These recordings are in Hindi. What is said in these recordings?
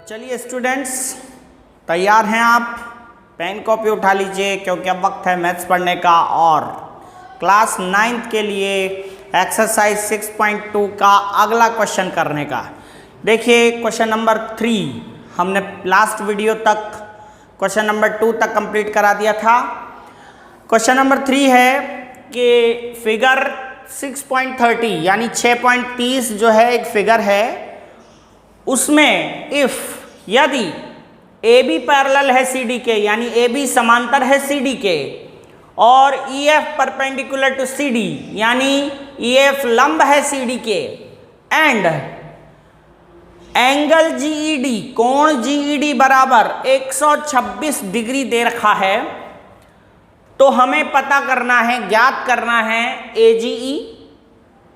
तो चलिए स्टूडेंट्स, तैयार हैं आप? पेन कॉपी उठा लीजिए क्योंकि अब वक्त है मैथ्स पढ़ने का और क्लास 9th के लिए एक्सरसाइज 6.2 का अगला क्वेश्चन करने का। देखिए क्वेश्चन नंबर 3 हमने लास्ट वीडियो तक क्वेश्चन नंबर 2 तक कंप्लीट करा दिया था। क्वेश्चन नंबर 3 है कि फिगर 6.30 यानी 6.30 जो है एक फिगर है, उसमें इफ यदि ए बी पैरेलल है सी डी के यानी ए बी समांतर है सी डी के और E F perpendicular to C D यानी ई एफ लंब है सी डी के एंड एंगल जीईडी कोण जीईडी बराबर 126 डिग्री दे रखा है, तो हमें पता करना है, ज्ञात करना है एजीई,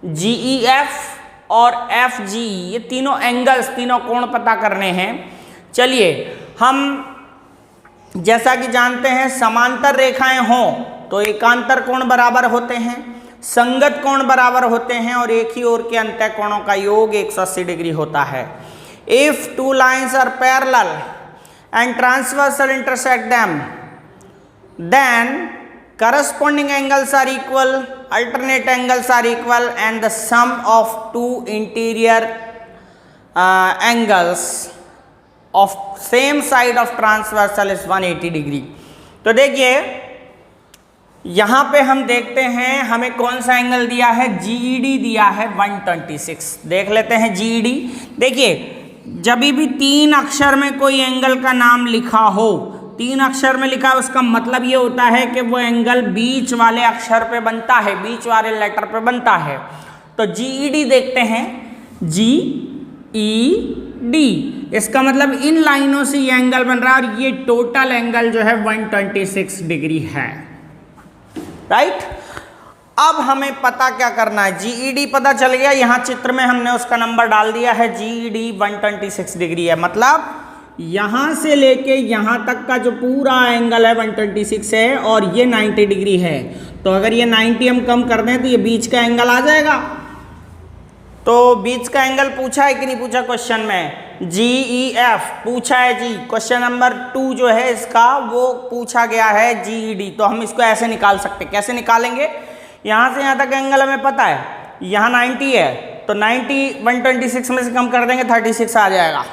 जीईएफ और एफजीई, ये तीनों एंगल्स, तीनों कोण पता करने हैं। चलिए हम जैसा कि जानते हैं समांतर रेखाएं हों तो एकांतर कोण बराबर होते हैं, संगत कोण बराबर होते हैं और एक ही ओर के अंतः कोणों का योग 180 डिग्री होता है। If two lines are parallel and transversal intersect them then corresponding angles are equal, alternate angles are equal and the sum of two interior angles of same side of transversal is 180 degree. तो देखिए यहाँ पे हम देखते हैं हमें कौन सा एंगल दिया है, जीईडी दिया है 126। देख लेते हैं जीईडी। देखिए जब भी 3 अक्षर में कोई एंगल का नाम लिखा हो, 3 अक्षर में लिखा है, उसका मतलब ये होता है कि वो एंगल बीच वाले अक्षर पे बनता है, बीच वाले लेटर पे बनता है। तो जीईडी देखते हैं, जीईडी, इसका मतलब इन लाइनों से ये एंगल बन रहा है और ये टोटल एंगल जो है 126 डिग्री है, राइट। अब हमें पता क्या करना है, जीईडी पता चल गया, यहाँ चित्र में हमने उसका नंबर डाल दिया है, जीईडी 126 डिग्री है, मतलब यहाँ से लेके यहाँ तक का जो पूरा एंगल है 126 है और ये 90 डिग्री है। तो अगर ये 90 हम कम कर दें तो ये बीच का एंगल आ जाएगा। तो बीच का एंगल पूछा है कि नहीं पूछा क्वेश्चन में, जीईएफ पूछा है जी। क्वेश्चन नंबर 2 जो है इसका वो पूछा गया है जीईडी। तो हम इसको ऐसे निकाल सकते हैं। कैसे निकालेंगे, यहाँ से यहाँ तक एंगल हमें पता है, यहाँ 90 है तो 90 126 में से कम कर देंगे 36 आ जाएगा।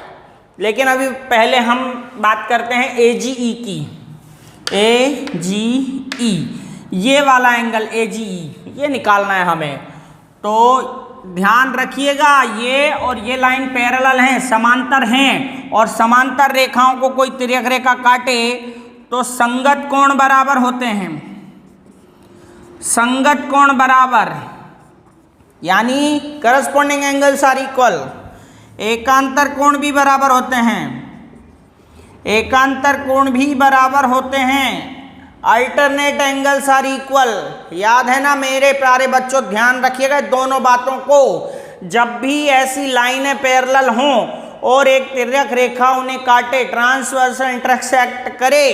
लेकिन अभी पहले हम बात करते हैं एजीई की। एजीई ये वाला एंगल एजीई ये निकालना है हमें। तो ध्यान रखिएगा ये और ये लाइन पैरेलल हैं, समांतर हैं, और समांतर रेखाओं को कोई तिर्यक रेखा काटे तो संगत कोण बराबर होते हैं। संगत कोण बराबर यानी करस्पॉन्डिंग एंगल्स आर इक्वल, एकांतर कोण भी बराबर होते हैं, एकांतर कोण भी बराबर होते हैं। अल्टरनेट एंगल्स आर इक्वल, याद है ना मेरे प्यारे बच्चों, ध्यान रखिएगा दोनों बातों को। जब भी ऐसी लाइनें पैरेलल हों और एक तिर्यक रेखा उन्हें काटे, ट्रांसवर्सल इंटरसेक्ट करे,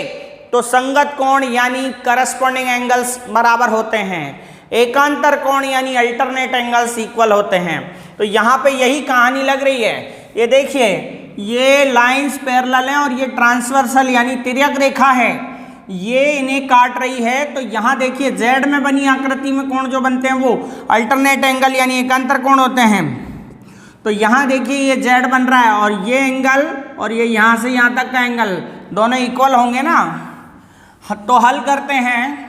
तो संगत कोण यानी करस्पॉन्डिंग एंगल्स बराबर होते हैं, एकांतर कोण यानी अल्टरनेट एंगल्स इक्वल होते हैं। तो यहाँ पे यही कहानी लग रही है। ये देखिए ये लाइंस पैरेलल हैं और ये ट्रांसवर्सल यानी तिर्यक रेखा है, ये इन्हें काट रही है। तो यहाँ देखिए जेड में बनी आकृति में कोण जो बनते हैं वो अल्टरनेट एंगल यानी एकांतर कोण होते हैं। तो यहाँ देखिए ये जेड बन रहा है और ये एंगल और ये यहाँ से यहाँ तक का एंगल दोनों इक्वल होंगे ना। तो हल करते हैं,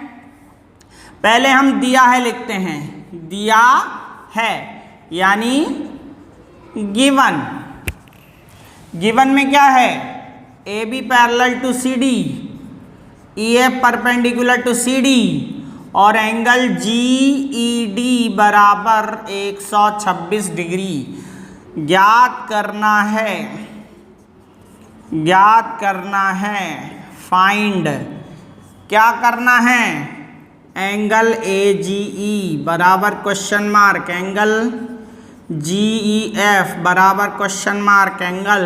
पहले हम दिया है लिखते हैं, दिया है यानी गिवन। गिवन में क्या है, A B parallel to C D, E F perpendicular to C D और एंगल जी ई डी बराबर 126 डिग्री ज्ञात करना है, ज्ञात करना है। फाइंड क्या करना है, एंगल ए जी ई बराबर question mark, angle G E F बराबर question mark, angle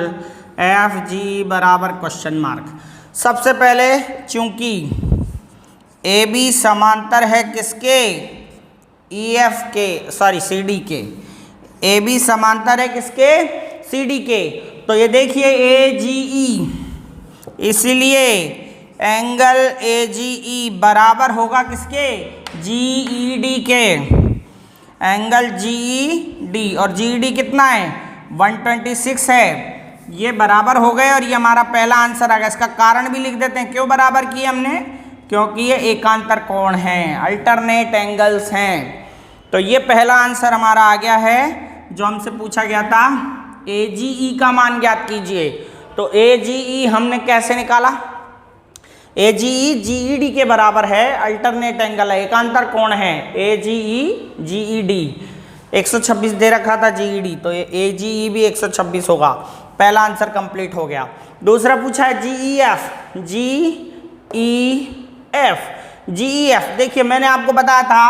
F G बराबर क्वेश्चन मार्क। सबसे पहले चूंकि ए बी समांतर है किसके, ई एफ के, सॉरी सी डी के, ए बी समांतर है किसके, सी डी के, तो तो ये देखिए AGE, इसलिए एंगल AGE बराबर होगा किसके, GED के, एंगल GED, और GED कितना है 126 है। ये बराबर हो गए और ये हमारा पहला आंसर आ गया। इसका कारण भी लिख देते हैं, क्यों बराबर किए हमने, क्योंकि ये एकांतर कोण हैं, अल्टरनेट एंगल्स हैं। तो ये पहला आंसर हमारा आ गया है जो हमसे पूछा गया था। AGE का मान ज्ञात कीजिए। तो AGE हमने कैसे निकाला, AGE GED के बराबर है, अल्टरनेट एंगल है, एकांतर कोण है। AGE GED 126 दे रखा था GED, तो ये AGE भी 126 होगा। पहला आंसर कंप्लीट हो गया। दूसरा पूछा है GEF, GEF देखिए मैंने आपको बताया था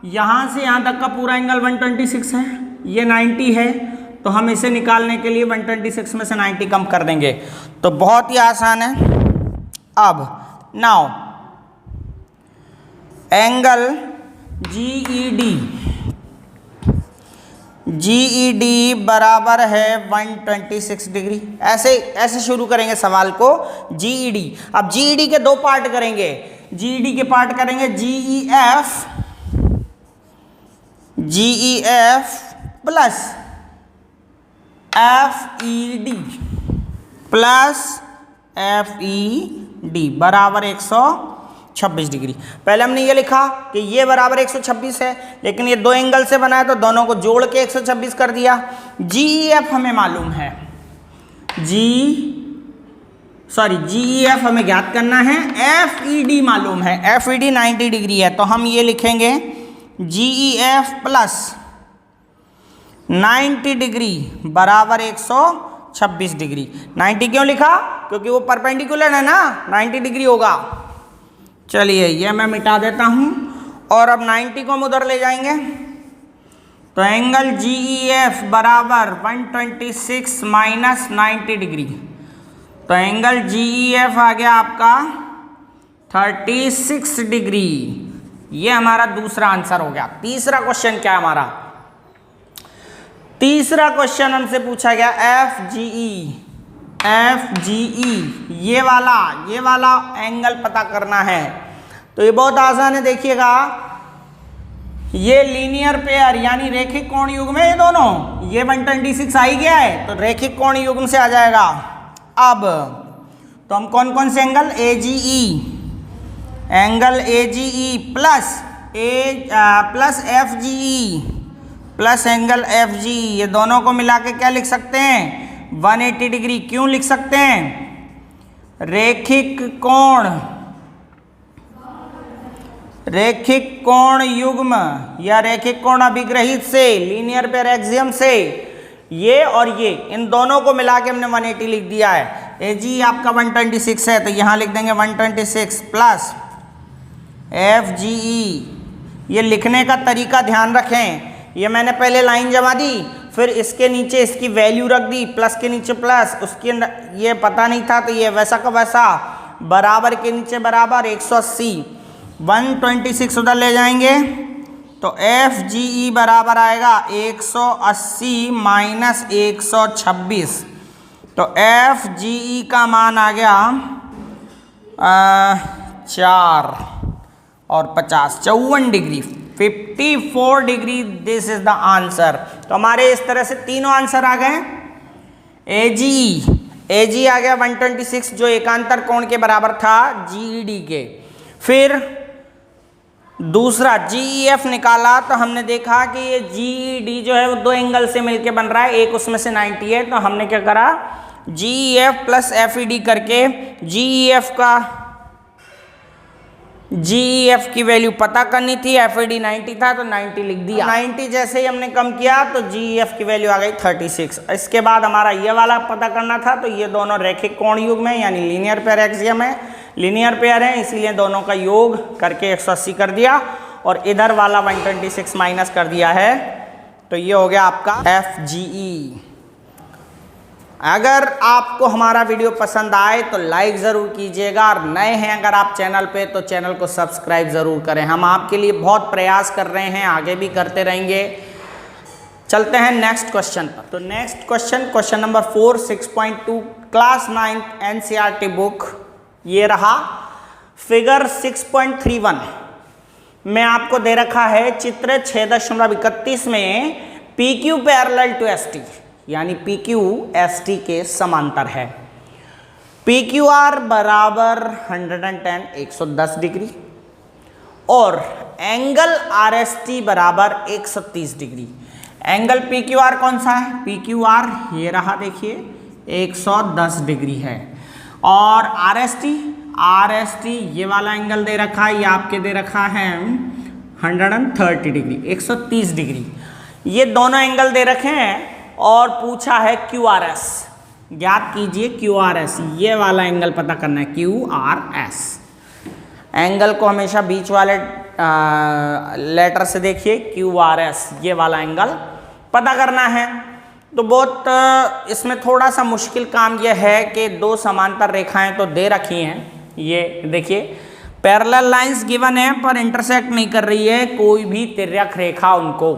यहां से यहां तक का पूरा एंगल 126 है, ये 90 है, तो हम इसे निकालने के लिए 126 में से 90 कम कर देंगे, तो बहुत ही आसान है। अब नाउ एंगल GED बराबर है 126 डिग्री। ऐसे शुरू करेंगे सवाल को। GED, अब GED के दो पार्ट करेंगे। GED के पार्ट करेंगे GEF प्लस FED बराबर 126 डिग्री। पहले हमने ये लिखा कि ये बराबर 126 है, लेकिन ये दो एंगल से बना है तो दोनों को जोड़ के 126 कर दिया। GEF हमें मालूम है, GEF हमें ज्ञात करना है, FED मालूम है, FED 90 डिग्री है, तो हम ये लिखेंगे GEF प्लस 90 डिग्री बराबर 126 डिग्री। 90 क्यों लिखा, क्योंकि वो परपेंडिकुलर है ना, 90 डिग्री होगा। चलिए ये मैं मिटा देता हूं और अब 90 को हम उधर ले जाएंगे, तो एंगल GEF बराबर 126 माइनस 90 डिग्री, तो एंगल GEF आ गया आपका 36 डिग्री। ये हमारा दूसरा आंसर हो गया। तीसरा क्वेश्चन क्या है हमारा, तीसरा क्वेश्चन हमसे पूछा गया FGE, ये वाला एंगल पता करना है। तो ये बहुत आसान है, देखिएगा ये लीनियर पेयर यानी रैखिक कोण युग्म है, ये दोनों, ये 126 आ ही गया है, तो रैखिक कोण युग्म से आ जाएगा। अब तो हम कौन कौन से angle, angle AGE plus FGE plus angle FGE, ये दोनों को मिला के क्या लिख सकते हैं 180 डिग्री। क्यों लिख सकते हैं, रैखिक कोण युग्म या रैखिक कोण अभिग्रहित से, लीनियर पेयर एक्सियम से, ये और ये, इन दोनों को मिला के हमने 180 लिख दिया है। AGE आपका 126 है, तो यहां लिख देंगे 126 प्लस FGE। ये लिखने का तरीका ध्यान रखें, ये मैंने पहले लाइन जमा दी, फिर इसके नीचे इसकी वैल्यू रख दी, प्लस के नीचे प्लस, उसके ये पता नहीं था, तो ये वैसा का वैसा, बराबर के नीचे बराबर 180, 126 उधर ले जाएंगे, तो FGE बराबर आएगा 180 माइनस 126, तो FGE का मान आ गया 4 और 50, 54 degree, 54 degree. This is the answer. तो हमारे इस तरह से तीनों आंसर आ गए। AGE आ गया 126 जो एकांतर कोण के बराबर था GED के। फिर दूसरा GEF निकाला, तो हमने देखा कि ये GED जो है वो दो एंगल से मिलके बन रहा है, एक उसमें से 90 है, तो हमने क्या करा GEF प्लस FED करके GEF की वैल्यू पता करनी थी, FED 90 था तो 90 लिख दिया। 90 जैसे ही हमने कम किया तो GEF की वैल्यू आ गई 36। इसके बाद हमारा ये वाला पता करना था, तो ये दोनों रैखिक कोण युग्म है यानी लीनियर पेयर एक्सियम है, लीनियर पेयर है, इसीलिए दोनों का योग करके 180 कर दिया और इधर वाला 126 माइनस कर दिया है, तो ये हो गया आपका FGE। अगर आपको हमारा वीडियो पसंद आए तो लाइक ज़रूर कीजिएगा, और नए हैं अगर आप चैनल पे तो चैनल को सब्सक्राइब ज़रूर करें। हम आपके लिए बहुत प्रयास कर रहे हैं, आगे भी करते रहेंगे। चलते हैं नेक्स्ट क्वेश्चन पर। तो next question number 4 6.2 class 9 NCERT book, ये रहा फिगर 6.31 में आपको दे रखा है चित्र 6.31 में PQ पैरेलल टू ST, यानी PQ ST के समांतर है। PQR बराबर 110 110 डिग्री और एंगल RST बराबर 130 डिग्री। एंगल PQR कौन सा है? PQR ये रहा, देखिए 110 डिग्री है। और RST ये वाला एंगल दे रखा है, ये आपके दे रखा है 130 डिग्री 130 डिग्री। ये दोनों एंगल दे रखे हैं और पूछा है QRS, ज्ञात कीजिए QRS। ये वाला एंगल पता करना है, QRS। एंगल को हमेशा बीच वाले लेटर से देखिए, QRS ये वाला एंगल पता करना है। तो बहुत इसमें थोड़ा सा मुश्किल काम यह है कि दो समांतर रेखाएं तो दे रखी हैं, ये देखिए पैरेलल लाइंस गिवन है पर इंटरसेक्ट नहीं कर रही है कोई भी तिर्यक रेखा उनको,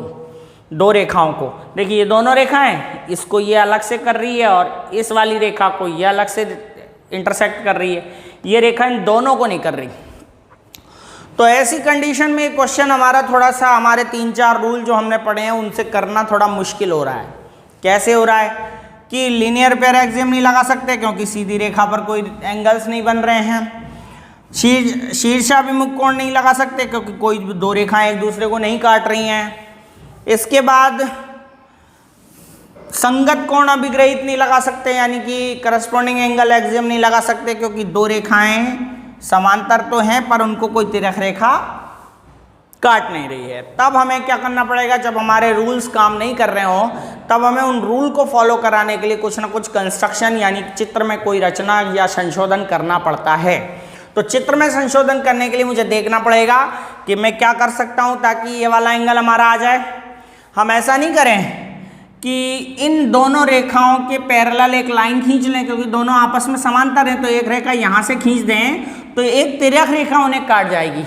दो रेखाओं को। देखिए ये दोनों रेखाएं, इसको ये अलग से कर रही है और इस वाली रेखा को ये अलग से इंटरसेक्ट कर रही है, ये रेखा इन दोनों को नहीं कर रही। तो ऐसी कंडीशन में क्वेश्चन हमारा थोड़ा सा, हमारे 3-4 रूल जो हमने पढ़े हैं उनसे करना थोड़ा मुश्किल हो रहा है। कैसे हो रहा है कि लीनियर पेयर एक्सियम नहीं लगा सकते क्योंकि सीधी रेखा पर कोई एंगल्स नहीं बन रहे हैं। शीर्षाभिमुख कोण नहीं लगा सकते क्योंकि कोई दो रेखाएं एक दूसरे को नहीं काट रही हैं। इसके बाद संगत कोण अभिग्रहित नहीं लगा सकते, यानी कि करस्पॉन्डिंग एंगल एक्सियम नहीं लगा सकते क्योंकि दो रेखाएं समांतर तो हैं पर उनको कोई तिर्यक रेखा काट नहीं रही है। तब हमें क्या करना पड़ेगा, जब हमारे रूल्स काम नहीं कर रहे हो तब हमें उन रूल को फॉलो कराने के लिए कुछ ना कुछ कंस्ट्रक्शन यानी चित्र में कोई रचना या संशोधन करना पड़ता है। तो चित्र में संशोधन करने के लिए मुझे देखना पड़ेगा कि मैं क्या कर सकता हूं ताकि ये वाला एंगल हमारा आ जाए। हम ऐसा नहीं करें कि इन दोनों रेखाओं के पैरेलल एक लाइन खींच लें क्योंकि दोनों आपस में समांतर हैं, तो एक रेखा यहाँ से खींच दें तो एक तिर्यक रेखा उन्हें काट जाएगी।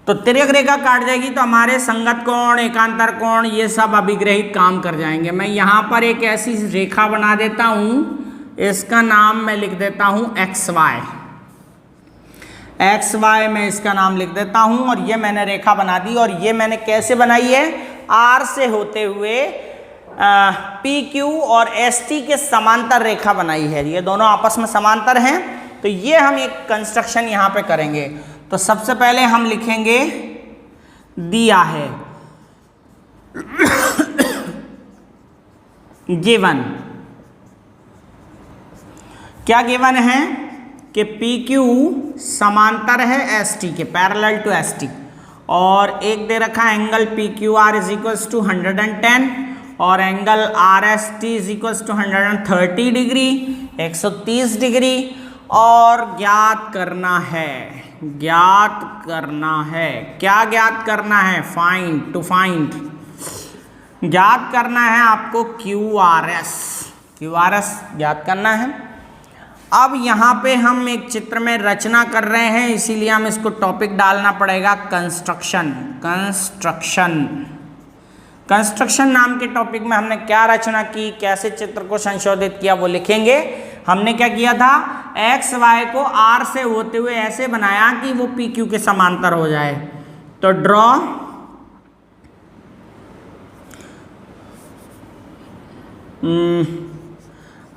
तो तिर्यक रेखा काट जाएगी तो हमारे संगत कोण, एकांतर कोण ये सब अभिग्रहित काम कर जाएंगे। मैं यहाँ पर एक ऐसी रेखा बना देता हूँ, इसका नाम मैं लिख देता हूँ XY मैं इसका नाम लिख देता हूँ। और ये मैंने रेखा बना दी और ये मैंने कैसे बनाई है, R से होते हुए PQ और ST के समांतर रेखा बनाई है। ये दोनों आपस में समांतर हैं, तो ये हम एक कंस्ट्रक्शन यहाँ पे करेंगे। तो सबसे पहले हम लिखेंगे, दिया है गिवन, क्या गिवन है कि PQ समांतर है ST के, पैरेलल टू ST, और एक दे रखा angle PQR is equals to 110 और angle RST is equals to 130 degree 130 degree. और ज्ञात करना है, क्या ज्ञात करना है, फाइंड ज्ञात करना है आपको QRS ज्ञात करना है। अब यहाँ पे हम एक चित्र में रचना कर रहे हैं, इसीलिए हम इसको टॉपिक डालना पड़ेगा कंस्ट्रक्शन नाम के टॉपिक में हमने क्या रचना की, कैसे चित्र को संशोधित किया वो लिखेंगे। हमने क्या किया था, XY को R से होते हुए ऐसे बनाया कि वो PQ के समांतर हो जाए। तो ड्रॉ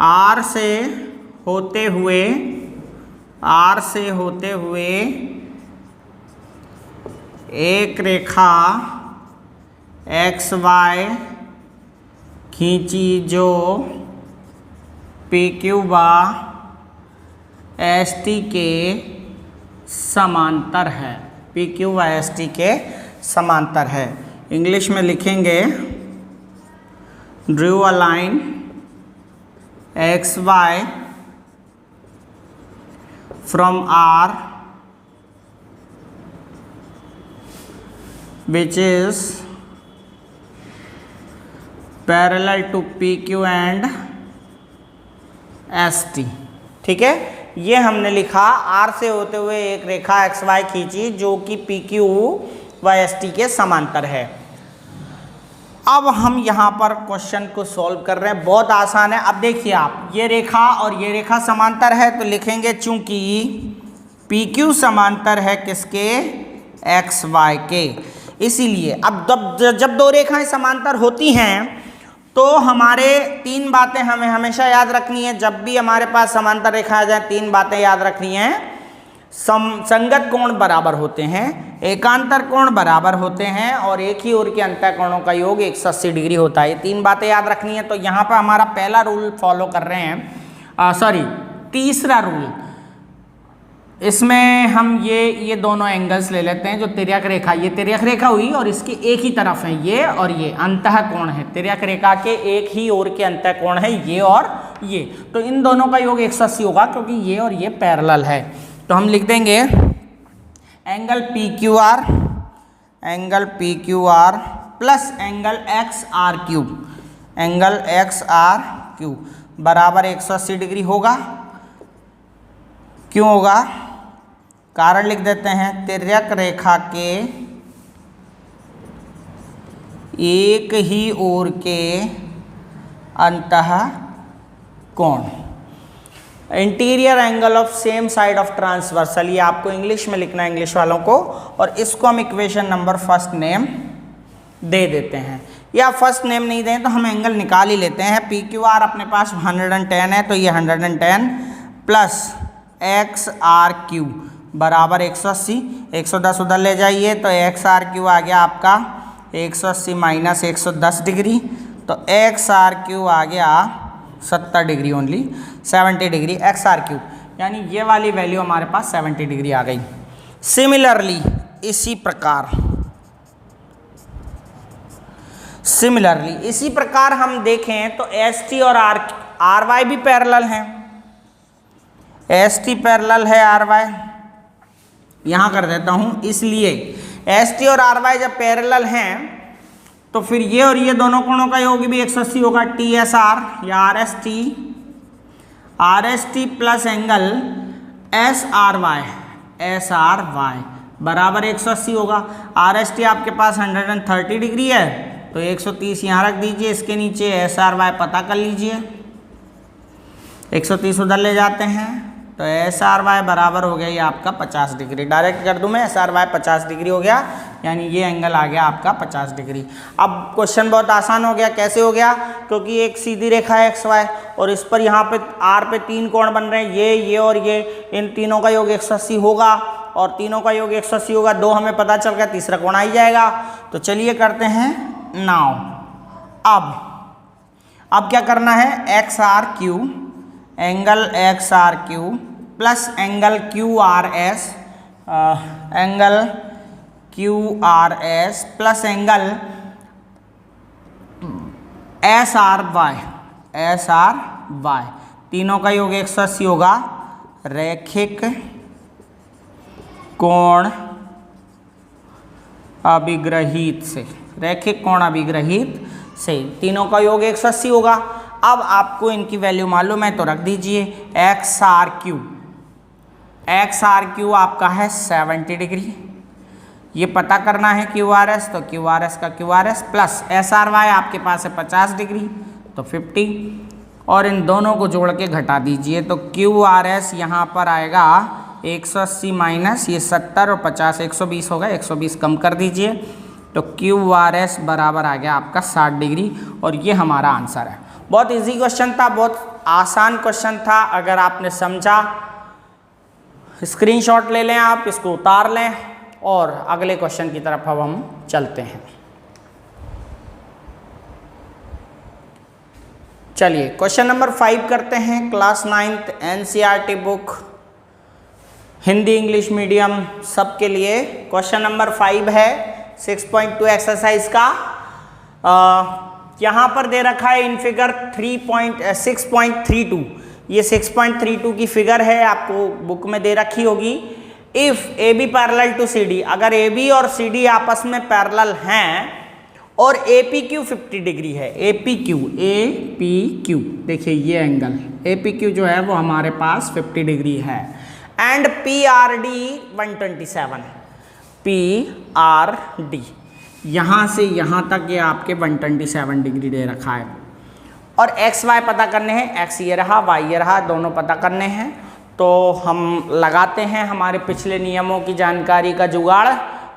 R से होते हुए एक रेखा XY खींची जो PQ व ST के समांतर है, PQ व ST के समांतर है। इंग्लिश में लिखेंगे, drew a line XY from R which is parallel to PQ and ST। ठीक है, ये हमने लिखा, R से होते हुए एक रेखा XY खींची जो कि PQ व ST के समांतर है। अब हम यहाँ पर क्वेश्चन को सॉल्व कर रहे हैं, बहुत आसान है। अब देखिए आप, ये रेखा और ये रेखा समांतर है तो लिखेंगे चूंकि PQ समांतर है किसके, XY के, इसीलिए अब जब दो रेखाएं समांतर होती हैं तो हमारे तीन बातें हमें हमेशा याद रखनी है। जब भी हमारे पास समांतर रेखा आ जाए, तीन बातें याद रखनी है। संगत कोण बराबर होते हैं, एकांतर कोण बराबर होते हैं और एक ही ओर के अंतः कोणों का योग 180 डिग्री होता है। ये तीन बातें याद रखनी है। तो यहाँ पर हमारा पहला रूल फॉलो कर रहे हैं, तीसरा रूल, इसमें हम ये दोनों एंगल्स ले लेते हैं। जो तिर्यक रेखा, ये तिर्यक रेखा हुई और इसकी एक ही तरफ है ये, और ये अंतः कोण है। तिर्यक रेखा के एक ही ओर के अंतः कोण है ये और ये, तो इन दोनों का योग 180 होगा क्योंकि ये और ये पैरेलल है। तो हम लिख देंगे angle PQR plus angle XRQ, angle XRQ बराबर 180 डिग्री होगा। क्यों होगा, कारण लिख देते हैं, तिर्यक रेखा के एक ही ओर के अंतः कोण, interior angle of same side of transversal, ये आपको इंग्लिश में लिखना है इंग्लिश वालों को, और इसको हम इक्वेशन नंबर फर्स्ट नेम दे देते हैं। या फर्स्ट नेम नहीं दें तो हम एंगल निकाल ही लेते हैं। PQR अपने पास 110 है तो ये 110 प्लस XRQ बराबर 180, 110 उधर ले जाइए तो XRQ आ गया आपका 180 माइनस 110 डिग्री, तो XRQ आ गया 70 डिग्री, ओनली 70 डिग्री XRQ, यानी ये वाली वैल्यू हमारे पास 70 डिग्री आ गई। सिमिलरली इसी प्रकार हम देखें तो ST और RY भी पैरेलल हैं। ST पैरेलल है RY, यहाँ कर देता हूँ। इसलिए ST और RY जब पैरेलल हैं तो फिर ये और ये दोनों कोणों का योग भी 180 होगा। TSR या RST प्लस एंगल SRY बराबर 180 होगा। RST आपके पास 130 डिग्री है तो 130 यहाँ रख दीजिए, इसके नीचे SRY पता कर लीजिए, 130 उधर ले जाते हैं तो SRY बराबर हो गया ये आपका 50 डिग्री। डायरेक्ट कर दूं मैं, SRY 50 डिग्री हो गया, यानी ये एंगल आ गया आपका 50 डिग्री। अब क्वेश्चन बहुत आसान हो गया। कैसे हो गया, क्योंकि एक सीधी रेखा है XY और इस पर यहाँ पे R पे तीन कोण बन रहे हैं, ये और ये, इन तीनों का योग 180 होगा और तीनों का योग 180 होगा, दो हमें पता चल गया, तीसरा कोण आ ही जाएगा। तो चलिए करते हैं नाउ। अब क्या करना है, XRQ, angle XRQ plus angle QRS, plus angle SRY, तीनों का योग 180 होगा। रैखिक कोण अभिग्रहित से तीनों का योग 180 होगा। अब आपको इनकी वैल्यू मालूम है तो रख दीजिए। XRQ आपका है 70 डिग्री, ये पता करना है QRS, तो QRS का QRS प्लस SRY आपके पास है 50 डिग्री तो 50, और इन दोनों को जोड़ के घटा दीजिए तो QRS यहाँ पर आएगा 180 माइनस ये 70 और 50 120 होगा, 120 कम कर दीजिए तो QRS बराबर आ गया आपका 60 डिग्री, और ये हमारा आंसर है। बहुत इजी क्वेश्चन था, बहुत आसान क्वेश्चन था। अगर आपने समझा, स्क्रीनशॉट ले लें, आप इसको उतार लें और अगले क्वेश्चन की तरफ अब हम चलते हैं। चलिए क्वेश्चन नंबर 5 करते हैं। Class 9th NCERT book, Hindi English medium सबके लिए। क्वेश्चन नंबर 5 है 6.2 एक्सरसाइज का। यहाँ पर दे रखा है इन फिगर 6.32, ये 6.32 की फिगर है, आपको बुक में दे रखी होगी। If AB parallel to CD, अगर AB और CD आपस में पैरेलल हैं और APQ 50 डिग्री है, APQ देखिए ये एंगल APQ जो है वो हमारे पास 50 डिग्री है, एंड PRD 127, PRD यहाँ से यहाँ तक ये आपके 127 डिग्री दे रखा है। और एक्स वाई पता करने हैं, एक्स ये रहा, वाई ये रहा, दोनों पता करने हैं। तो हम लगाते हैं हमारे पिछले नियमों की जानकारी का जुगाड़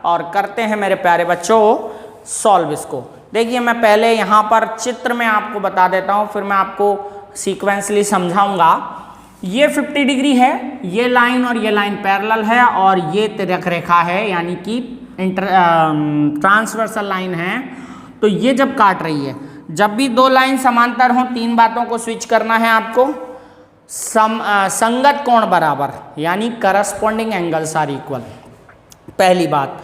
और करते हैं मेरे प्यारे बच्चों सॉल्व इसको। देखिए मैं पहले यहाँ पर चित्र में आपको बता देता हूँ, फिर मैं आपको सीक्वेंसली समझाऊंगा। ये 50 डिग्री है, ये लाइन और ये लाइन पैरेलल है, और ये तिर्यक रेखा है यानी कि ट्रांसवर्सल लाइन है। तो ये जब काट रही है, जब भी दो लाइन समांतर हों, तीन बातों को स्विच करना है आपको। संगत कोण बराबर यानी करस्पॉन्डिंग एंगल्स आर इक्वल, पहली बात।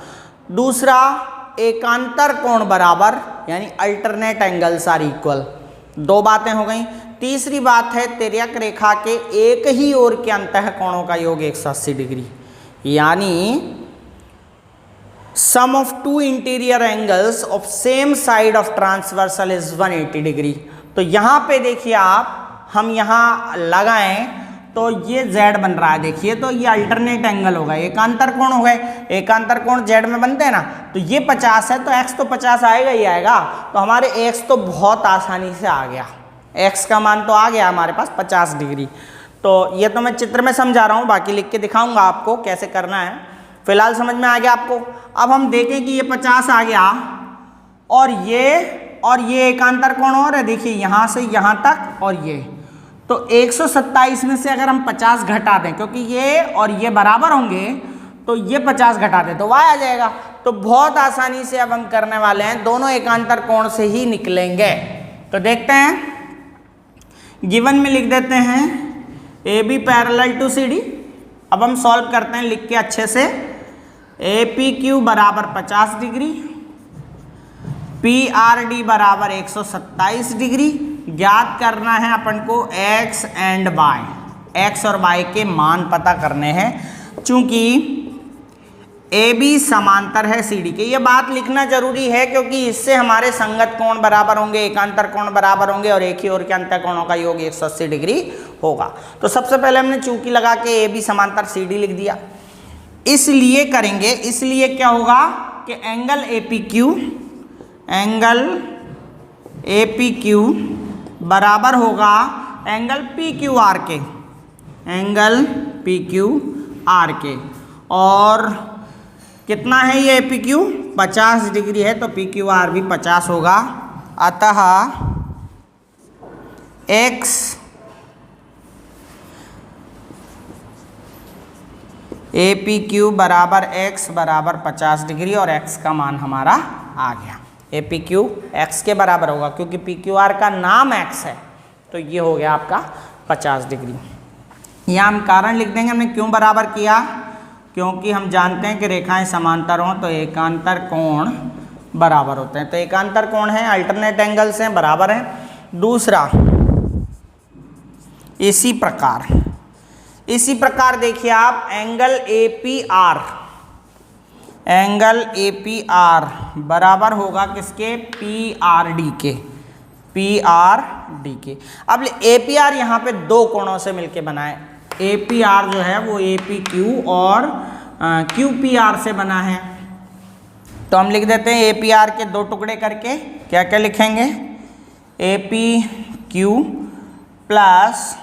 दूसरा, एकांतर कोण बराबर यानी अल्टरनेट एंगल्स आर इक्वल, दो बातें हो गई। तीसरी बात है तिर्यक रेखा के एक ही ओर के अंतः कोणों का योग 180 डिग्री, यानी sum of two interior angles of same side of transversal is 180 degree. तो यहाँ पे देखिए आप, हम यहाँ लगाएं तो ये Z बन रहा है, देखिए तो ये अल्टरनेट एंगल होगा, एकांतर कोण हो गए। एकांतर कोण Z में बनते हैं ना, तो ये 50 है तो X तो 50 आएगा ही आएगा। तो हमारे X तो बहुत आसानी से आ गया, X का मान तो आ गया हमारे पास 50 डिग्री। तो ये तो मैं चित्र में समझा रहा हूँ, बाकी लिख के दिखाऊंगा आपको कैसे करना है। फिलहाल समझ में आ गया आपको। अब हम देखें कि ये 50 आ गया और ये एकांतर कोण और है, देखिए यहाँ से यहाँ तक और ये, तो 127 में से अगर हम 50 घटा दें, क्योंकि ये और ये बराबर होंगे, तो ये 50 घटा दें तो y आ जाएगा। तो बहुत आसानी से अब हम करने वाले हैं, दोनों एकांतर कोण से ही निकलेंगे। तो देखते हैं, गिवन में लिख देते हैं AB पैरेलल टू CD। अब हम सॉल्व करते हैं लिख के अच्छे से। APQ बराबर 50 डिग्री, PRD बराबर 127 डिग्री। ज्ञात करना है अपन को x एंड y, x और y के मान पता करने हैं। चूंकि AB समांतर है CD के, ये बात लिखना जरूरी है क्योंकि इससे हमारे संगत कोण बराबर होंगे, एकांतर कोण बराबर होंगे और एक ही ओर के अंतः कोणों का योग 180 डिग्री होगा। तो सबसे पहले हमने चूंकि लगा के AB समांतर CD लिख दिया। इसलिए करेंगे, इसलिए क्या होगा कि एंगल APQ बराबर होगा एंगल PQR के, एंगल PQR के। और कितना है ये APQ? 50 डिग्री है, तो PQR भी 50 होगा। अतः X APQ बराबर X बराबर 50 डिग्री और X का मान हमारा आ गया। APQ X के बराबर होगा क्योंकि PQR का नाम X है, तो ये हो गया आपका 50 डिग्री। यहाँ हम कारण लिख देंगे, हमने क्यों बराबर किया, क्योंकि हम जानते हैं कि रेखाएं समांतर हों तो एकांतर कोण बराबर होते हैं। तो एकांतर कोण है, अल्टरनेट एंगल्स हैं, बराबर हैं। दूसरा, इसी प्रकार देखिए आप एंगल APR बराबर होगा किसके? PRD के। अब APR यहाँ पे दो कोणों से मिलके बना है। APR जो है वो APQ और QPR से बना है। तो हम लिख देते हैं APR के दो टुकड़े करके, क्या क्या लिखेंगे? APQ plus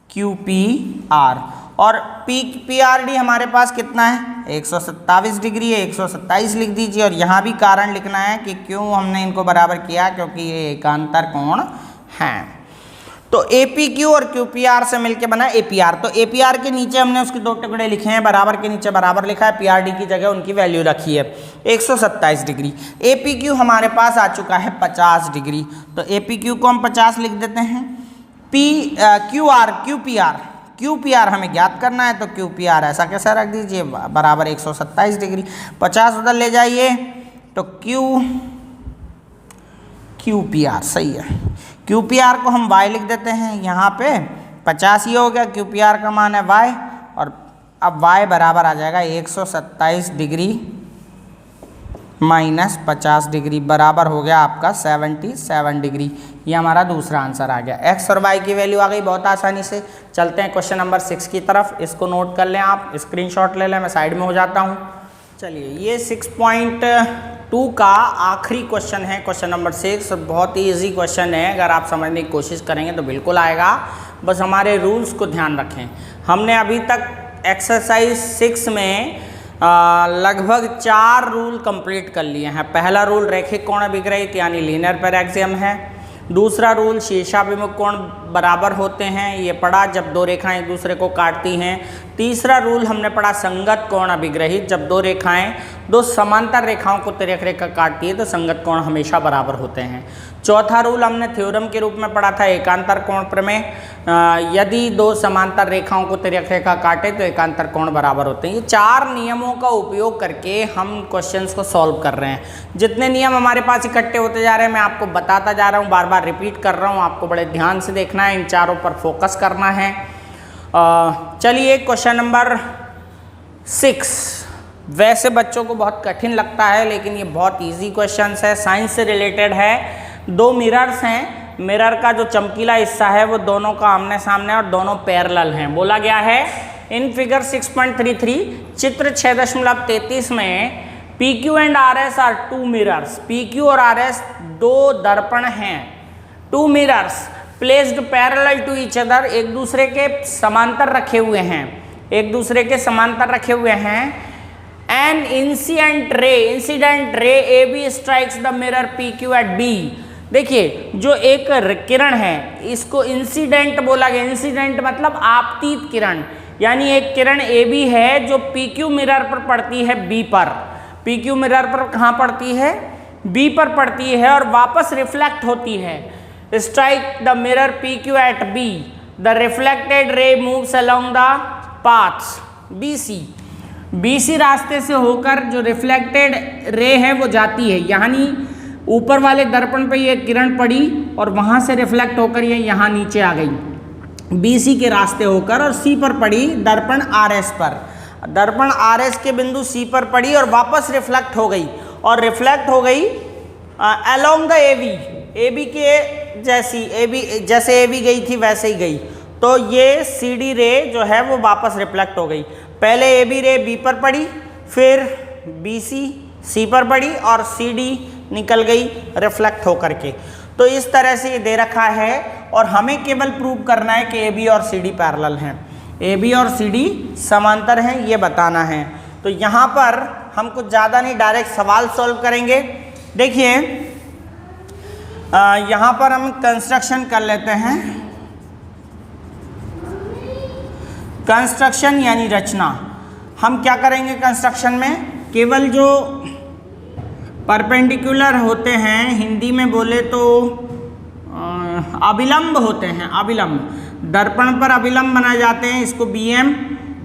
QPR। और PRD हमारे पास कितना है? 127 डिग्री है, 127 लिख दीजिए। और यहाँ भी कारण लिखना है कि क्यों हमने इनको बराबर किया, क्योंकि ये एकांतर कोण हैं। तो APQ और QPR से मिलके बना APR। तो APR के नीचे हमने उसके दो टुकड़े लिखे हैं, बराबर के नीचे बराबर लिखा है, PRD की जगह उनकी वैल्यू रखी है 127 डिग्री। APQ हमारे पास आ चुका है 50 डिग्री, तो APQ को हम 50 लिख देते हैं। QPR हमें ज्ञात करना है, तो QPR ऐसा कैसा रख दीजिए, बराबर 127 डिग्री। 50 उधर ले जाइए तो QPR सही है। QPR को हम y लिख देते हैं, यहाँ पे 50 ही हो गया, QPR का मान है y, और अब y बराबर आ जाएगा 127 डिग्री माइनस 50 डिग्री, बराबर हो गया आपका 77 डिग्री। ये हमारा दूसरा आंसर आ गया। x और y की वैल्यू आ गई बहुत आसानी से। चलते हैं क्वेश्चन नंबर 6 की तरफ, इसको नोट कर लें आप, स्क्रीनशॉट ले लें, मैं साइड में हो जाता हूँ। चलिए ये 6.2 का आखिरी क्वेश्चन है, क्वेश्चन नंबर 6। बहुत ही इजी क्वेश्चन है, अगर आप समझने की कोशिश करेंगे तो बिल्कुल आएगा, बस हमारे रूल्स को ध्यान रखें। हमने अभी तक एक्सरसाइज 6 में लगभग 4 रूल कंप्लीट कर लिए हैं। पहला रूल रैखिक कोण अभिग्रहित यानी लीनियर पैरेक्सियम है। दूसरा रूल शीर्षाभिमुख कोण बराबर होते हैं, ये पढ़ा जब दो रेखाएं एक दूसरे को काटती हैं। तीसरा रूल हमने पढ़ा संगत कोण अभिग्रहित, जब दो रेखाएं दो समांतर रेखाओं को तिर्यक रेखा काटती है तो संगत कोण हमेशा बराबर होते हैं। चौथा रूल हमने थ्योरम के रूप में पढ़ा था एकांतर कोण प्रमेय, यदि दो समांतर रेखाओं को तिर्यक रेखा काटे तो एकांतर कोण बराबर होते हैं। ये 4 नियमों का उपयोग करके हम क्वेश्चंस को सॉल्व कर रहे हैं। जितने नियम हमारे पास इकट्ठे होते जा रहे हैं मैं आपको बताता जा रहा हूँ, बार बार रिपीट कर रहा हूँ, आपको बड़े ध्यान से देखना है, इन चारों पर फोकस करना है। चलिए क्वेश्चन नंबर 6 वैसे बच्चों को बहुत कठिन लगता है लेकिन ये बहुत इजी क्वेश्चन है, साइंस से रिलेटेड है। 2 मिरर्स हैं, मिरर का जो चमकीला हिस्सा है वो दोनों का आमने सामने और दोनों पैरेलल हैं। बोला गया है इन फिगर 6.33 चित्र 6.33 में PQ and RS are 2 mirrors. PQ और RS 2 दर्पण हैं। 2 mirrors placed parallel to each other, एक दूसरे के समांतर रखे हुए हैं, एक दूसरे के समांतर रखे हुए हैं। An incident ray AB strikes the mirror PQ at B। देखिए जो एक किरण है इसको इंसिडेंट बोला गया। इंसिडेंट मतलब आपतित किरण, यानी एक किरण AB है जो PQ मिरर पर पड़ती है B पर। PQ मिरर पर कहाँ पड़ती है? B पर पड़ती है और वापस रिफ्लेक्ट होती है। Strike the mirror PQ at B, the reflected ray moves along the paths BC रास्ते से होकर जो रिफ्लेक्टेड रे है वो जाती है, यानी ऊपर वाले दर्पण पे ये किरण पड़ी और वहाँ से रिफ्लेक्ट होकर ये यहाँ नीचे आ गई BC के रास्ते होकर, और C पर पड़ी दर्पण RS पर। दर्पण RS के बिंदु C पर पड़ी और वापस रिफ्लेक्ट हो गई, और रिफ्लेक्ट हो गई अलोंग द AB के जैसे AB गई थी वैसे ही गई। तो ये CD रे जो है वो वापस रिफ्लेक्ट हो गई। पहले AB रे B पर पड़ी, फिर BC C पर पड़ी और CD निकल गई रिफ्लेक्ट होकर के। तो इस तरह से ये दे रखा है और हमें केवल प्रूव करना है कि AB और CD पैरेलल हैं, AB और CD समांतर हैं, ये बताना है। तो यहाँ पर हम कुछ ज़्यादा नहीं डायरेक्ट सवाल सॉल्व करेंगे। देखिए यहाँ पर हम कंस्ट्रक्शन कर लेते हैं। कंस्ट्रक्शन यानी रचना। हम क्या करेंगे कंस्ट्रक्शन में? केवल जो परपेंडिकुलर होते हैं, हिंदी में बोले तो अभिलंब होते हैं, अभिलंब दर्पण पर अभिलंब बनाए जाते हैं, इसको BM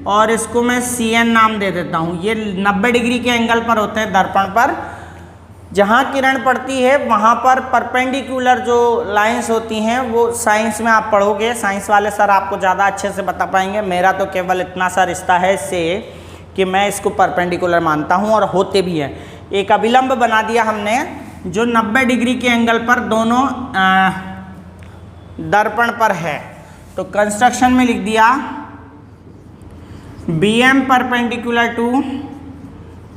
और इसको मैं CN नाम दे देता हूँ। ये 90 डिग्री के एंगल पर होते हैं दर्पण पर। जहाँ किरण पड़ती है वहाँ पर परपेंडिकुलर जो लाइंस होती हैं वो साइंस में आप पढ़ोगे, साइंस वाले सर आपको ज़्यादा अच्छे से बता पाएंगे। मेरा तो केवल इतना सा रिश्ता है इससे कि मैं इसको परपेंडिकुलर मानता हूँ और होते भी हैं। एक अभिलंब बना दिया हमने जो 90 डिग्री के एंगल पर दोनों दर्पण पर है। तो कंस्ट्रक्शन में लिख दिया BM परपेंडिकुलर टू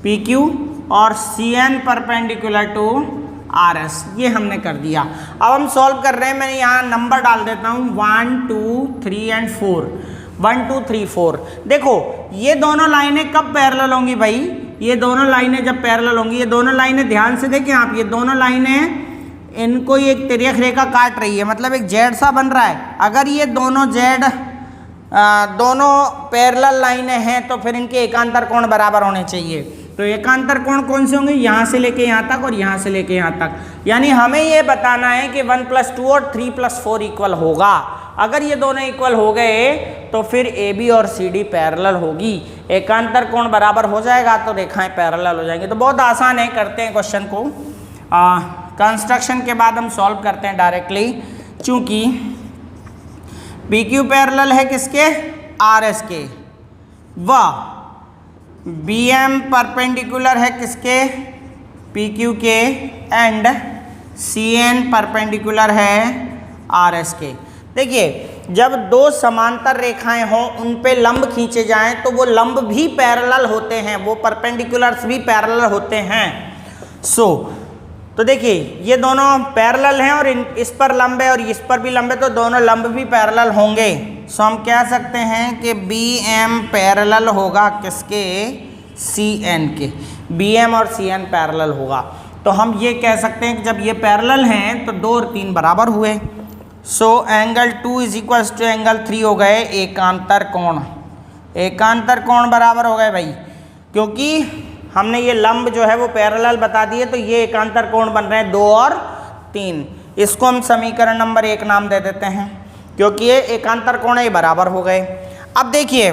PQ और CN परपेंडिकुलर टू RS, ये हमने कर दिया। अब हम सॉल्व कर रहे हैं, मैं यहाँ नंबर डाल देता हूँ 1 2 3 एंड 4। 1 2 3 4। देखो ये दोनों लाइनें कब पैरेलल होंगी भाई? ये दोनों लाइनें जब पैरेलल होंगी, ये दोनों लाइनें ध्यान से देखें आप, ये दोनों लाइनें इनको एक तिर्यक रेखा काट रही है, मतलब एक जेड सा बन रहा है। अगर ये दोनों जेड दोनों पैरेलल लाइनें हैं तो फिर इनके एकांतर कोण बराबर होने चाहिए। तो एकांतर कोण कौन से होंगे? यहाँ से लेके यहाँ तक और यहाँ से लेके यहाँ तक। यानी हमें ये बताना है कि 1 + 2 और 3 + 4 इक्वल होगा। अगर ये दोनों इक्वल हो गए तो फिर AB और CD पैरेलल होगी, एकांतर कोण बराबर हो जाएगा तो रेखाएं पैरेलल हो जाएंगी। तो बहुत आसान है, करते हैं क्वेश्चन को। कंस्ट्रक्शन के बाद हम सॉल्व करते हैं डायरेक्टली, चूँकि PQ पैरेलल है किसके? RS के, व BM परपेंडिकुलर है किसके? PQ के, एंड CN परपेंडिकुलर है RS के। देखिए जब दो समांतर रेखाएं हों उन पे लंब खींचे जाएं तो वो लंब भी पैरेलल होते हैं, वो परपेंडिकुलर्स भी पैरेलल होते हैं। तो देखिए ये दोनों पैरेलल हैं और इस पर लंब है और इस पर भी लंब है, तो दोनों लंब भी पैरेलल होंगे। सो हम कह सकते हैं कि BM पैरेलल होगा किसके, CN के। BM और CN पैरेलल होगा। तो हम ये कह सकते हैं कि जब ये पैरेलल हैं तो 2 और 3 बराबर हुए। So angle 2 is equal to angle 3 हो गए एकांतर कोण। एकांतर कोण बराबर हो गए भाई, क्योंकि हमने ये लंब जो है वो पैरेलल बता दिए, तो ये एकांतर कोण बन रहे हैं 2 और 3। इसको हम समीकरण नंबर 1 नाम दे देते हैं, क्योंकि ये एकांतर कोण ये बराबर हो गए। अब देखिए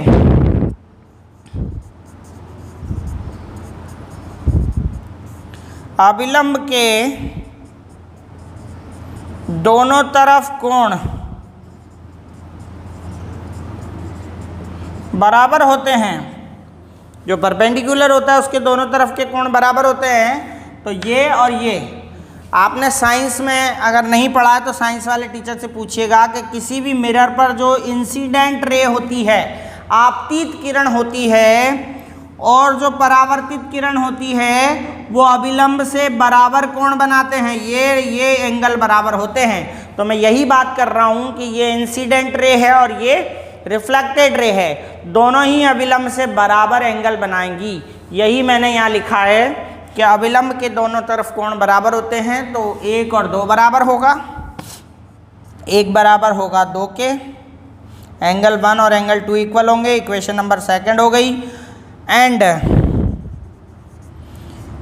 अभिलंब के दोनों तरफ कोण बराबर होते हैं। जो परपेंडिकुलर होता है उसके दोनों तरफ के कोण बराबर होते हैं। तो ये और ये आपने साइंस में अगर नहीं पढ़ा है तो साइंस वाले टीचर से पूछिएगा कि किसी भी मिरर पर जो इंसिडेंट रे होती है, आपतित किरण होती है, और जो परावर्तित किरण होती है वो अभिलंब से बराबर कोण बनाते हैं। ये एंगल बराबर होते हैं। तो मैं यही बात कर रहा हूँ कि ये इंसिडेंट रे है और ये रिफ्लेक्टेड रे है, दोनों ही अभिलंब से बराबर एंगल बनाएंगी। यही मैंने यहाँ लिखा है कि अभिलंब के दोनों तरफ कोण बराबर होते हैं। तो 1 और 2 बराबर होगा, 1 बराबर होगा 2 के। एंगल 1 और एंगल 2 इक्वल होंगे। इक्वेशन नंबर 2 हो गई। एंड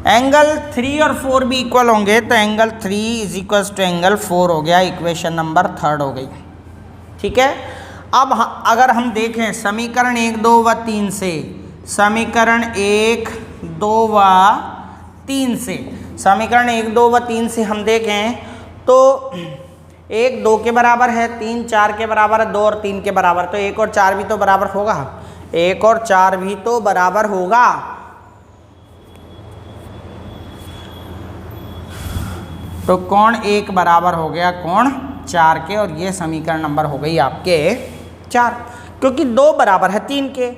एंगल 3 और 4 भी इक्वल होंगे, तो angle 3 is equal to angle 4 हो गया। इक्वेशन नंबर 3 हो गई। ठीक है। अब अगर हम देखें समीकरण 1, 2 व 3 से, समीकरण 1, 2 व 3 से, समीकरण 1, 2 व 3 से हम देखें तो 1 2 के बराबर है, 3 4 के बराबर है, 2 और 3 के बराबर, तो 1 और 4 भी तो बराबर होगा। 1 और 4 भी तो बराबर होगा। तो कोण 1 बराबर हो गया कोण 4 के, और ये समीकरण नंबर हो गई आपके 4, क्योंकि 2 बराबर है 3 के,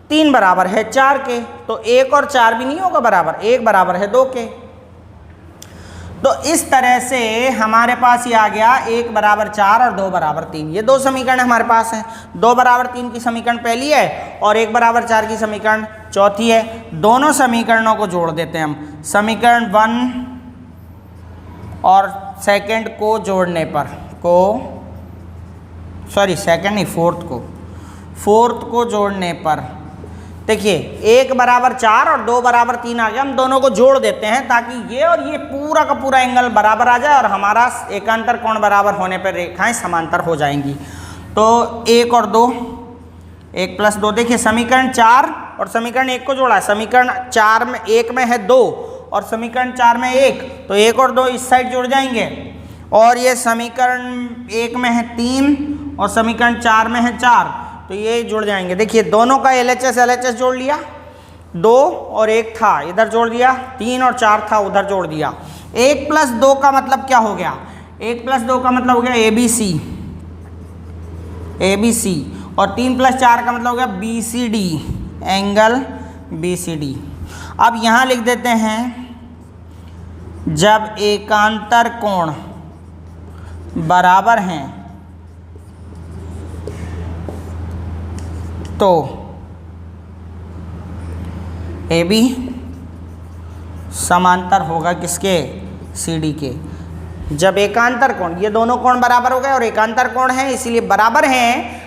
3 बराबर है 4 के, तो 1 और 4 भी नहीं होगा बराबर, 1 बराबर है 2 के। तो इस तरह से हमारे पास ये आ गया 1 बराबर 4 और 2 बराबर 3। ये 2 समीकरण हमारे पास हैं। 2 बराबर 3 की समीकरण पहली है और 1 बराबर 4 की समीकरण चौथी है। दोनों समीकरणों को जोड़ देते हैं हम। समीकरण 1 और सेकंड को जोड़ने पर सेकंड नहीं, फोर्थ को जोड़ने पर देखिए 1 बराबर 4 और 2 बराबर 3 आ गया। हम दोनों को जोड़ देते हैं ताकि ये और ये पूरा का पूरा एंगल बराबर आ जाए और हमारा एकांतर कोण बराबर होने पर रेखाएं समांतर हो जाएंगी। तो 1 और 2, 1 + 2, देखिए समीकरण 4 और समीकरण 1 को जोड़ा है। समीकरण 4 में 1 में है 2 और समीकरण 4 में 1, तो 1 और 2 इस साइड जुड़ जाएंगे। और ये समीकरण 1 में है 3 और समीकरण 4 में है 4, तो ये जुड़ जाएंगे। देखिए दोनों का LHS जोड़ लिया, 2 और 1 था इधर जोड़ दिया, 3 और 4 था उधर जोड़ दिया। 1 + 2 का मतलब क्या हो गया? 1 + 2 का मतलब हो गया ABC, और 3 + 4 का मतलब हो गया BCD, एंगल BCD। अब यहाँ लिख देते हैं जब एकांतर कोण बराबर हैं तो AB समांतर होगा किसके? CD के। जब एकांतर कोण, ये दोनों कोण बराबर हो गए और एकांतर कोण है इसीलिए बराबर हैं।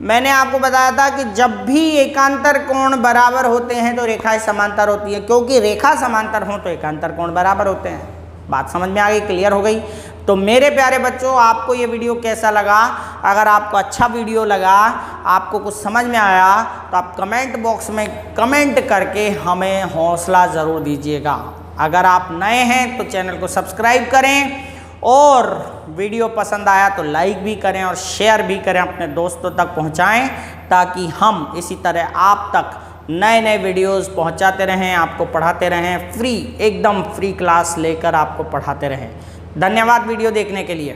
मैंने आपको बताया था कि जब भी एकांतर कोण बराबर होते हैं तो रेखाएं समांतर होती है, क्योंकि रेखा समांतर हो तो एकांतर कोण बराबर होते हैं। बात समझ में आ गई, क्लियर हो गई? तो मेरे प्यारे बच्चों, आपको ये वीडियो कैसा लगा? अगर आपको अच्छा वीडियो लगा, आपको कुछ समझ में आया, तो आप कमेंट बॉक्स में कमेंट करके हमें हौसला ज़रूर दीजिएगा। अगर आप नए हैं तो चैनल को सब्सक्राइब करें, और वीडियो पसंद आया तो लाइक भी करें और शेयर भी करें, अपने दोस्तों तक पहुंचाएं, ताकि हम इसी तरह आप तक नए नए वीडियोस पहुंचाते रहें, आपको पढ़ाते रहें, फ्री, एकदम फ्री क्लास लेकर आपको पढ़ाते रहें। धन्यवाद वीडियो देखने के लिए।